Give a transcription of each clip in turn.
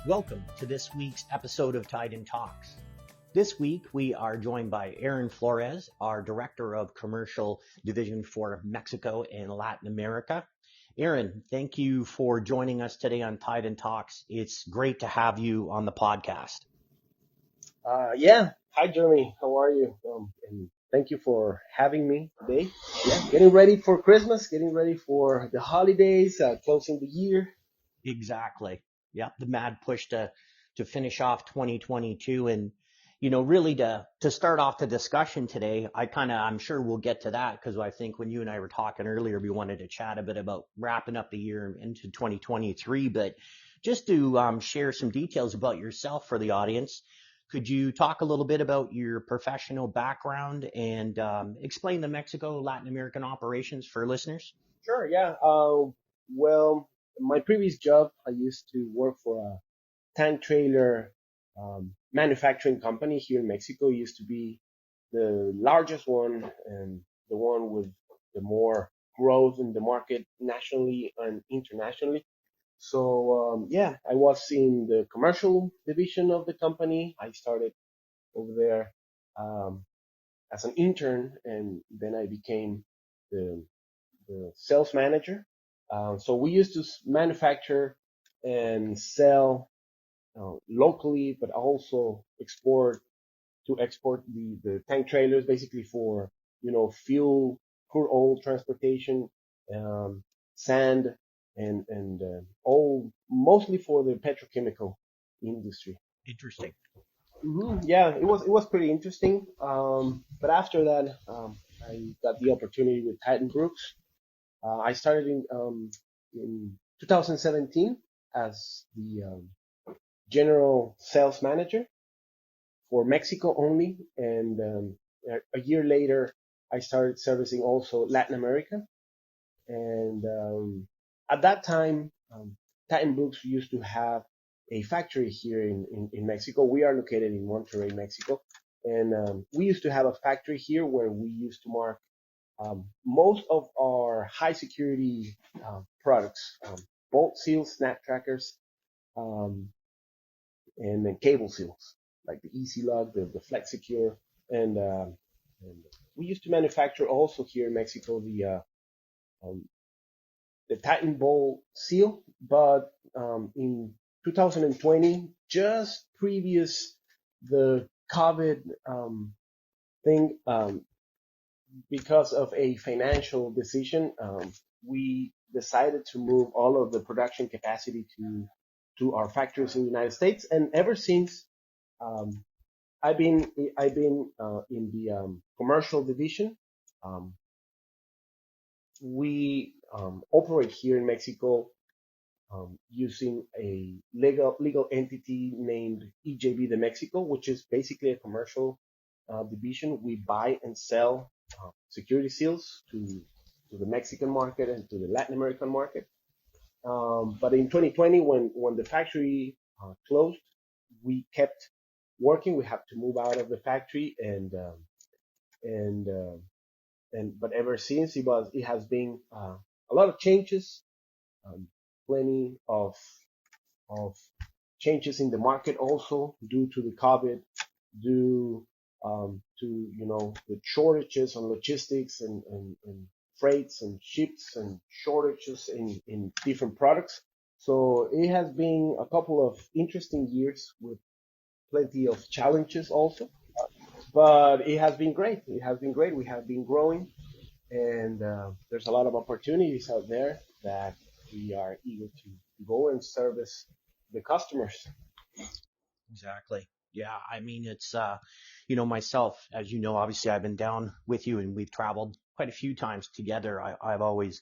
Welcome to this week's episode of TydenTalks. This week, we are joined by Aaron Flores, our Director of Commercial Division for Mexico and Latin America. Aaron, thank you for joining us today on TydenTalks. It's great to have you on the podcast. Hi, Jeremy. How are you? And thank you for having me today. Getting ready for Christmas, getting ready for the holidays, closing the year. Exactly. Yeah, the mad push to finish off 2022. And, really to start off the discussion today, I'm sure we'll get to that because I think when you and I were talking earlier, we wanted to chat a bit about wrapping up the year into 2023. But just to share some details about yourself for the audience, could you talk a little bit about your professional background and explain the Mexico, Latin American operations for listeners? Sure, yeah. My previous job, I used to work for a tank trailer manufacturing company here in Mexico. It used to be the largest one and the one with the more growth in the market nationally and internationally. So, I was in the commercial division of the company. I started over there as an intern, and then I became the sales manager. So we used to manufacture and sell locally, but also export the tank trailers, basically for fuel, crude oil transportation, sand, and all mostly for the petrochemical industry. Interesting. Yeah, it was pretty interesting. But after that, I got the opportunity with TydenBrooks. I started in 2017 as the general sales manager for Mexico only, and a year later, I started servicing also Latin America. And at that time, TydenBrooks used to have a factory here in Mexico. We are located in Monterrey, Mexico, and we used to have a factory here where we used to mark most of our high security products, bolt seals, snap trackers, um, and then cable seals like the Easy Lug, the Flex Secure, and we used to manufacture also here in Mexico um, the Titan Bolt seal, but in 2020, just previous the COVID thing, because of a financial decision, we decided to move all of the production capacity to our factories in the United States, and ever since, um, I've been in the commercial division. Um, we operate here in Mexico using a legal entity named EJB de Mexico, which is basically a commercial division. We buy and sell security seals to the Mexican market and to the Latin American market. But in 2020, when the factory closed, we kept working. We had to move out of the factory, and but ever since it has been a lot of changes, um, plenty of changes in the market also due to the COVID, due to the shortages on logistics and freights and ships and shortages in different products. So it has been a couple of interesting years with plenty of challenges also, but it has been great. It has been great. We have been growing, and there's a lot of opportunities out there that we are eager to go and service the customers. Exactly. Yeah. I mean, it's, myself, as you know, obviously I've been down with you and we've traveled quite a few times together. I've always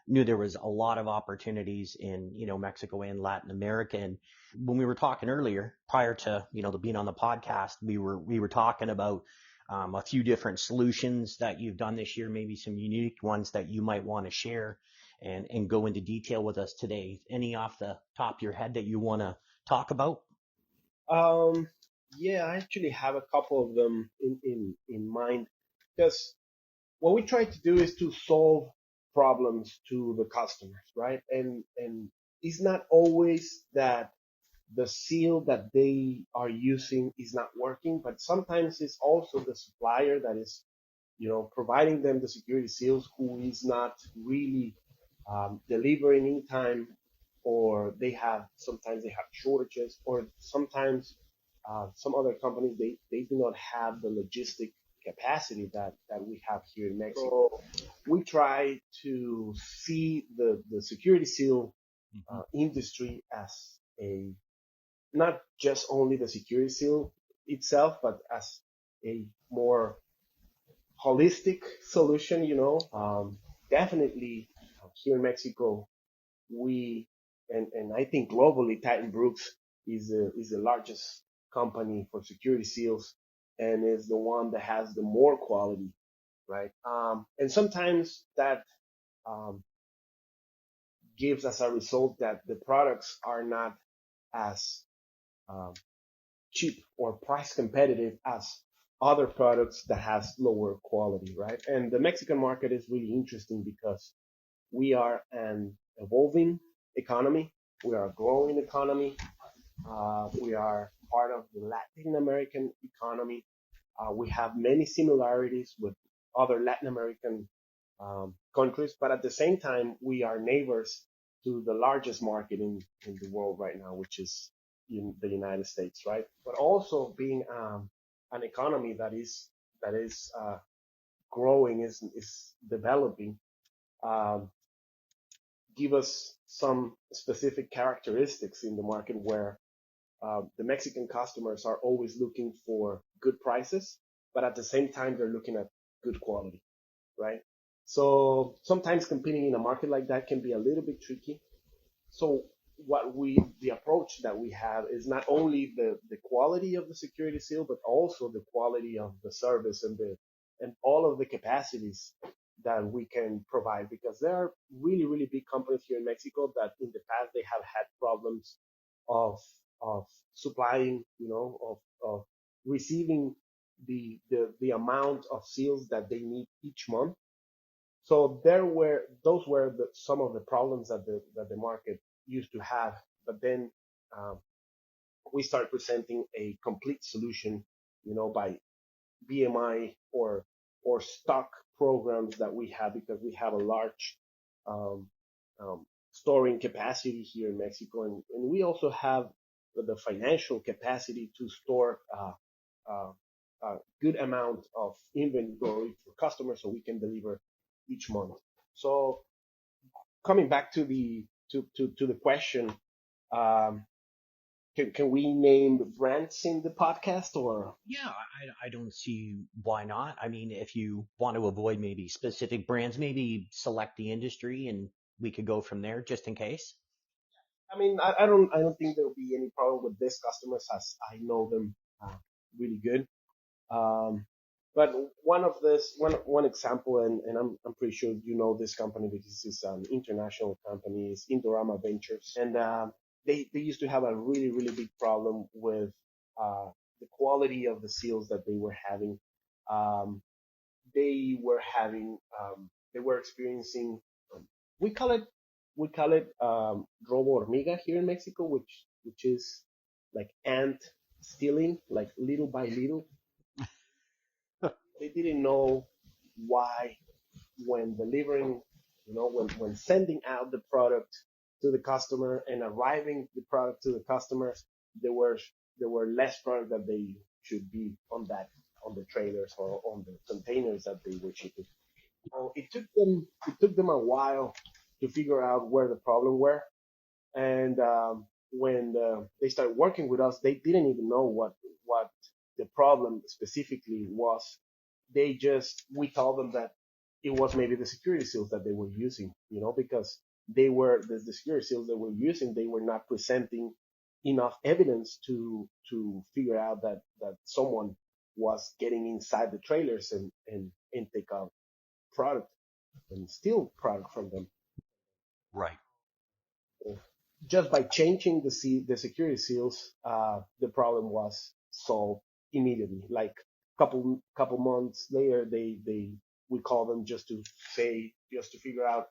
knew there was a lot of opportunities in, Mexico and Latin America. And when we were talking earlier, prior to, to being on the podcast, we were talking about a few different solutions that you've done this year, maybe some unique ones that you might want to share and go into detail with us today. Any off the top of your head that you want to talk about? Um, yeah, I actually have a couple of them in mind, because what we try to do is to solve problems to the customers, right? And it's not always that the seal that they are using is not working, but sometimes it's also the supplier that is, providing them the security seals who is not really delivering in time, or sometimes they have shortages, or sometimes some other companies they do not have the logistic capacity that we have here in Mexico. So we try to see the security seal Hmm. industry as a not just only the security seal itself, but as a more holistic solution. Definitely here in Mexico, we and I think globally, TydenBrooks is the largest company for security seals and is the one that has the more quality, right? And sometimes that um, gives as a result that the products are not as um, cheap or price competitive as other products that has lower quality, right? And the Mexican market is really interesting because we are an evolving economy. We are a growing economy. We are part of the Latin American economy. We have many similarities with other Latin American countries, but at the same time, we are neighbors to the largest market in the world right now, which is in the United States, right? But also being an economy that is growing, is developing, um, give us some specific characteristics in the market where the Mexican customers are always looking for good prices, but at the same time, they're looking at good quality, right? So sometimes competing in a market like that can be a little bit tricky. So the approach that we have is not only the quality of the security seal, but also the quality of the service and all of the capacities that we can provide, because there are really, really big companies here in Mexico that in the past they have had problems of of supplying, of receiving the amount of seals that they need each month. So those were some of the problems that the market used to have. But then um, we start presenting a complete solution, by BMI or stock programs that we have, because we have a large um, storing capacity here in Mexico, and we also have the financial capacity to store uh, a good amount of inventory for customers, so we can deliver each month. So coming back to the question, um, can we name brands in the podcast, or? Yeah, I don't see why not. I mean, if you want to avoid maybe specific brands, maybe select the industry and we could go from there just in case. I mean, I don't think there will be any problem with these customers, as I know them really good. Um, but one example, and I'm pretty sure you know this company because it's an international company, is Indorama Ventures, and they used to have a really, really big problem with the quality of the seals that they were having. Um, they were experiencing, um, we call it robo hormiga here in Mexico, which is like ant stealing, like little by little. They didn't know why, when delivering, when sending out the product to the customer and arriving the product to the customer, there were there were less product that they should be on the trailers or on the containers that they were shipping. So it took them a while to figure out where the problem were, and when they started working with us, they didn't even know what the problem specifically was. We told them that it was maybe the security seals that they were using, because the security seals they were using, they were not presenting enough evidence to figure out that someone was getting inside the trailers and take out product and steal product from them. Right. Just by changing the security seals, the problem was solved immediately. Like couple months later, they we called them just to figure out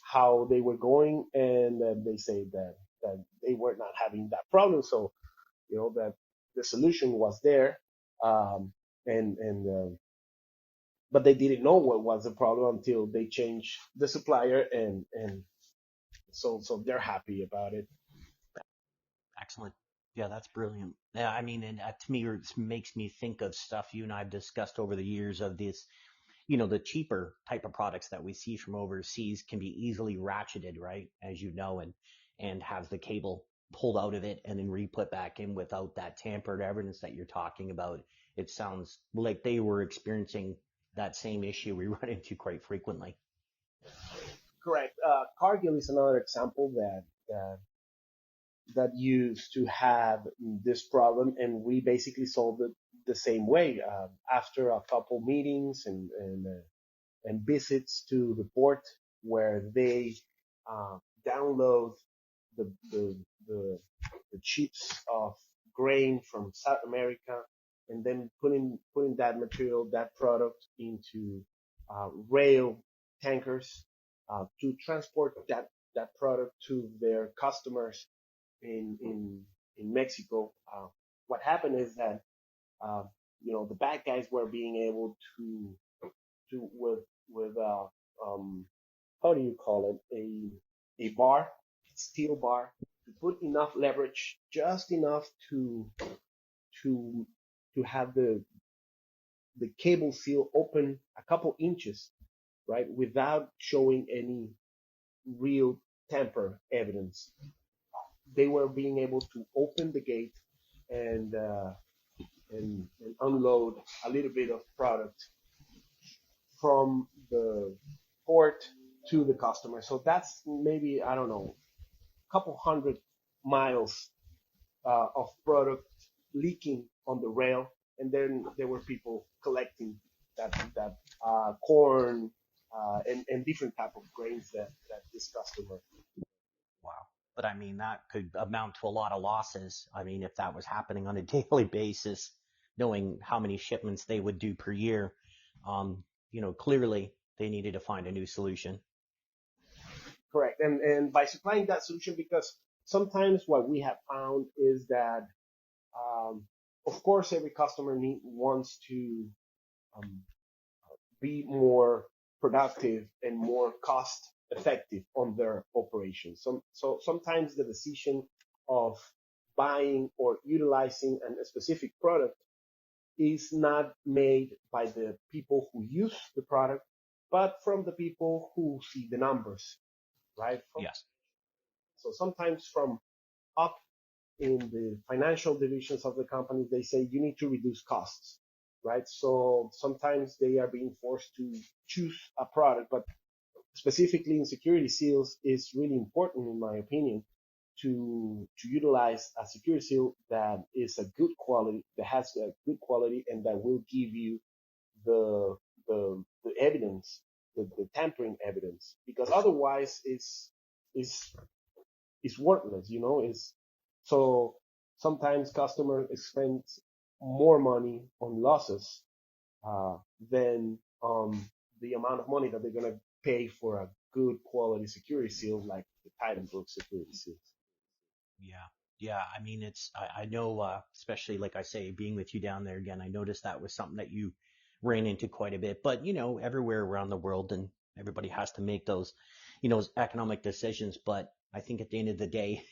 how they were going, and they say that that they were not having that problem. So that the solution was there, um, and but they didn't know what was the problem until they changed the supplier, and so they're happy about it. Excellent. Yeah, that's brilliant. Yeah, I mean, and to me, it makes me think of stuff you and I have discussed over the years of this, the cheaper type of products that we see from overseas can be easily ratcheted, right? As you know, and have the cable pulled out of it and then re-put back in without that tampered evidence that you're talking about. It sounds like they were experiencing that same issue we run into quite frequently. Correct. Cargill is another example that used to have this problem, and we basically solved it the same way. After a couple meetings and visits to the port, where they uh, download the, the the the chips of grain from South America, and then putting that material, that product, into rail tankers to transport that product to their customers in Mexico. What happened is that uh, the bad guys were being able to with um, how do you call it, a bar, steel bar, to put enough leverage, just enough to to have the cable seal open a couple inches, right, without showing any real tamper evidence. They were being able to open the gate and and unload a little bit of product from the port to the customer. So that's maybe, I don't know, a couple 100 miles of product leaking on the rail, and then there were people collecting that corn and different type of grains that this customer. Wow. But I mean, that could amount to a lot of losses. I mean, if that was happening on a daily basis, knowing how many shipments they would do per year, um, clearly they needed to find a new solution. Correct. And by supplying that solution, because sometimes what we have found is that, um, of course, every customer wants to um, be more productive and more cost effective on their operations. So sometimes the decision of buying or utilizing a specific product is not made by the people who use the product, but from the people who see the numbers, right? Yes. So sometimes from up in the financial divisions of the company, they say you need to reduce costs, right? So sometimes they are being forced to choose a product, but specifically in security seals, it's really important, in my opinion, to utilize a security seal that is a good quality, that has a good quality, and that will give you the the evidence, the tampering evidence, because otherwise it's is worthless, is so sometimes customers spend more money on losses uh, than the amount of money that they're going to pay for a good quality security seal like the TydenBrooks security seals. Yeah. Yeah. I mean, I know, especially like I say, being with you down there again, I noticed that was something that you ran into quite a bit, but everywhere around the world and everybody has to make those, economic decisions. But I think at the end of the day,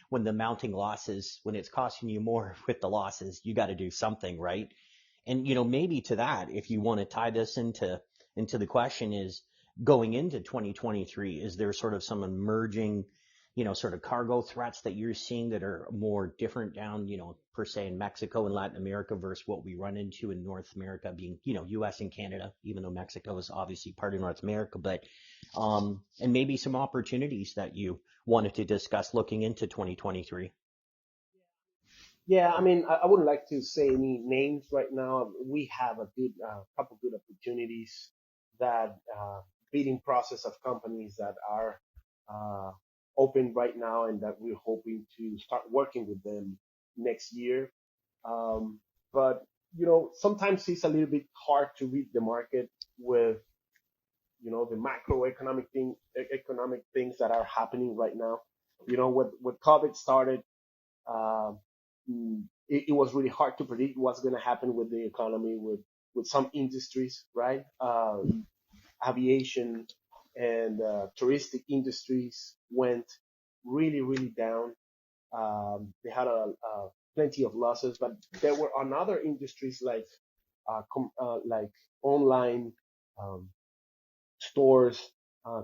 when the mounting losses, when it's costing you more with the losses, you got to do something, right? And, maybe to that, if you want to tie this into the question is going into 2023, is there sort of some emerging, sort of cargo threats that you're seeing that are more different down, per se in Mexico and Latin America versus what we run into in North America being, US and Canada, even though Mexico is obviously part of North America, but, and maybe some opportunities that you wanted to discuss looking into 2023. Yeah, I mean, I wouldn't like to say any names right now. We have a good couple good opportunities that bidding process of companies that are uh, open right now, and that we're hoping to start working with them next year. Um, but sometimes it's a little bit hard to read the market with the macroeconomic economic things that are happening right now. when COVID started, uh, it was really hard to predict what's going to happen with the economy, with some industries, right? Aviation and touristic industries went really, really down. They had plenty of losses, but there were another industries like online um, stores,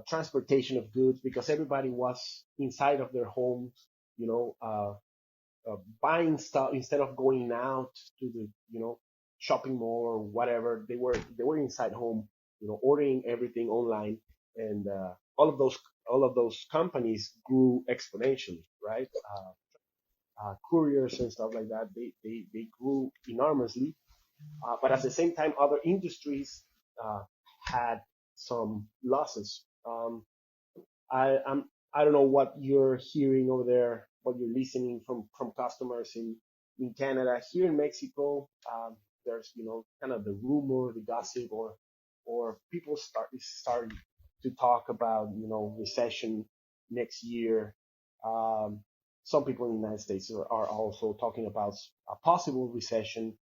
transportation of goods, because everybody was inside of their homes, you know, buying stuff instead of going out to the shopping mall or whatever. They were inside home, ordering everything online, and all of those companies grew exponentially, right? Couriers and stuff like that, they grew enormously. But at the same time, other industries uh, had some losses. I I'm I don't know what you're hearing over there, what you're listening from customers in Canada. Here in Mexico, there's kind of the rumor, the gossip, or people start to talk about recession next year. Um, some people in the United States are also talking about a possible recession.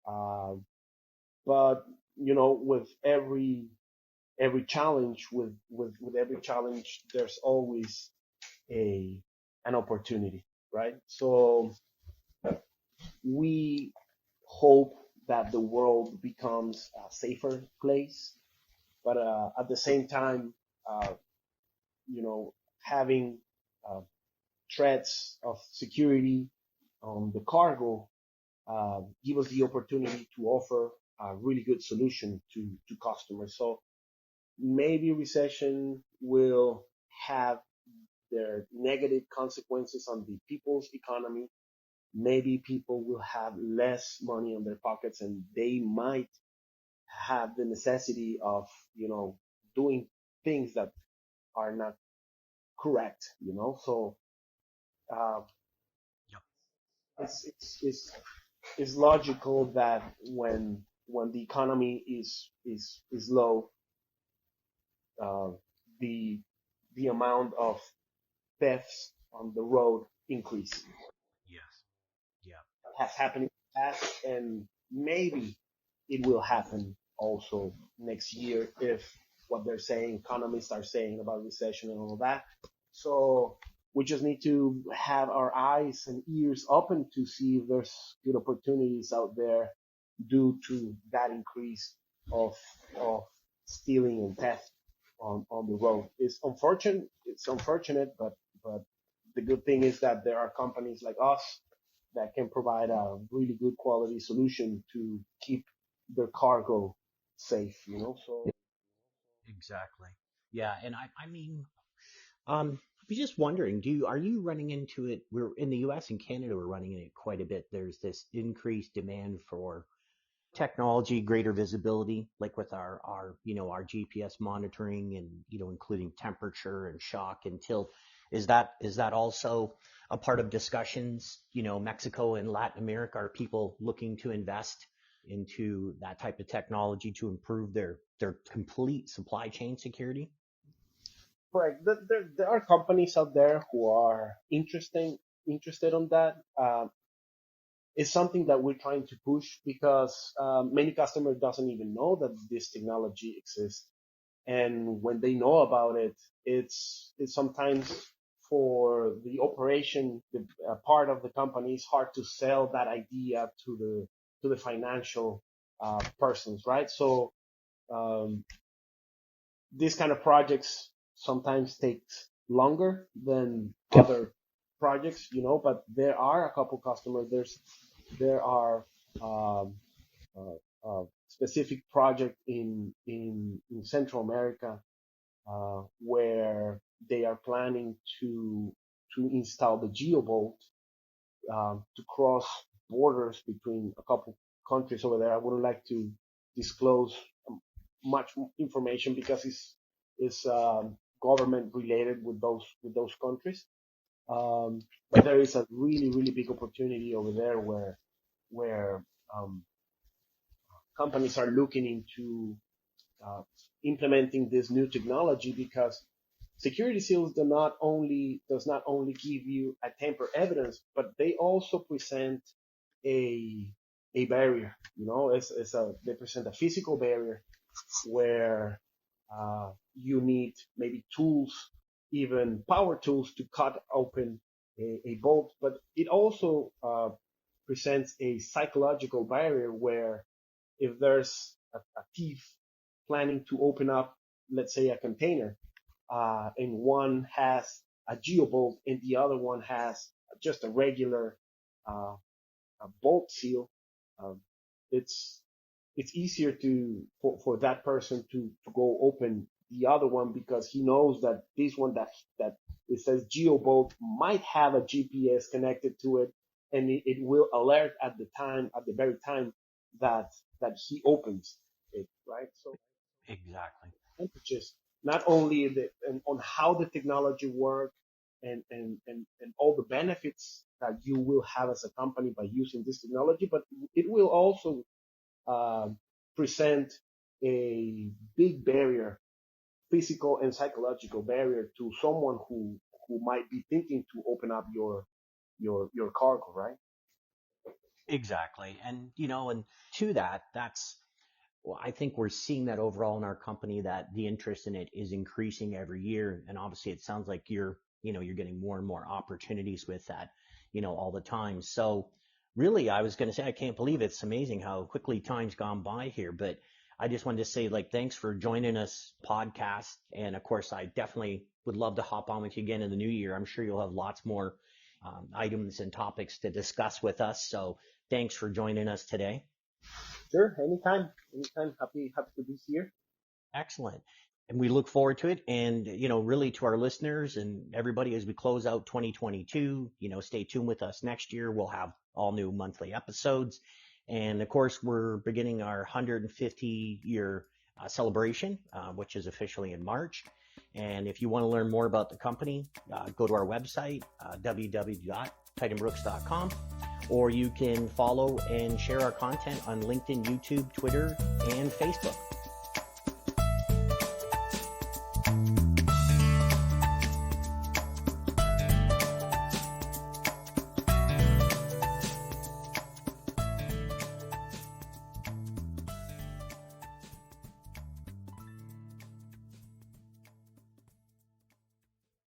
Uh, but with every challenge, with every challenge, there's always a an opportunity, right? So we hope that the world becomes a safer place, but at the same time, uh, having uh, threats of security on the cargo give us the opportunity to offer a really good solution to customers. So maybe recession will have their negative consequences on the people's economy. Maybe people will have less money in their pockets, and they might have the necessity of, doing things that are not correct, So uh, Yep. it's logical that when the economy is low, uh, the the amount of thefts on the road increase. Yes. Yeah. Has happened in the past, and maybe it will happen also next year if what they're saying, economists are saying about recession and all that. So we just need to have our eyes and ears open to see if there's good opportunities out there due to that increase of of stealing and theft on the road. It's unfortunate, but the good thing is that there are companies like us that can provide a really good quality solution to keep their cargo safe, So Exactly. Yeah, and I mean, I was just wondering, are you running into it? We're in the U.S. and Canada, we're running into it quite a bit. There's this increased demand for technology, greater visibility, like with our GPS monitoring and, including temperature and shock and tilt. Is that also a part of discussions? Mexico and Latin America, are people looking to invest into that type of technology to improve their complete supply chain security? correct. There are companies out there who are interested on that. It's something that we're trying to push because many customers doesn't even know that this technology exists, and when they know about it, it's sometimes for the operation, the part of the company, is hard to sell that idea to the financial persons, right? So um, these kind of projects sometimes takes longer than other projects, but there are a couple customers. There are um, specific project in Central America where they are planning to install the geobolt to cross borders between a couple countries over there. I wouldn't like to disclose much information because it's government related with those countries. But there is a really really big opportunity over there where um, companies are looking into uh, implementing this new technology because security seals does not only give you a tamper evidence, but they also present a a barrier. They present a physical barrier where you need maybe tools, even power tools, to cut open a bolt. But it also presents a psychological barrier where if there's a thief planning to open up, let's say, a container, and one has a geobolt and the other one has just a regular uh, a bolt seal, um, it's it's easier for that person to go open the other one because he knows that this one that it says geobolt might have a GPS connected to it, and it will alert at the very time that he opens it, right? So Exactly. advantages, not only on how the technology works and all the benefits that you will have as a company by using this technology, but it will also uh, present a big barrier, physical and psychological barrier to someone who might be thinking to open up your cargo, right? Exactly. And to that, that's, well, I think we're seeing that overall in our company that the interest in it is increasing every year. And obviously it sounds like you're getting more and more opportunities with that, all the time. So really, I was going to say, I can't believe it's amazing how quickly time's gone by here, but I just wanted to say like, thanks for joining us podcast. And of course, I definitely would love to hop on with you again in the new year. I'm sure you'll have lots more items and topics to discuss with us. So thanks for joining us today. Sure, anytime. Happy to be here. Excellent. And we look forward to it. And, really to our listeners and everybody as we close out 2022, stay tuned with us next year. We'll have all new monthly episodes. And of course, we're beginning our 150 year celebration, which is officially in March. And if you want to learn more about the company, go to our website, www.tydenbrooks.com, or you can follow and share our content on LinkedIn, YouTube, Twitter, and Facebook.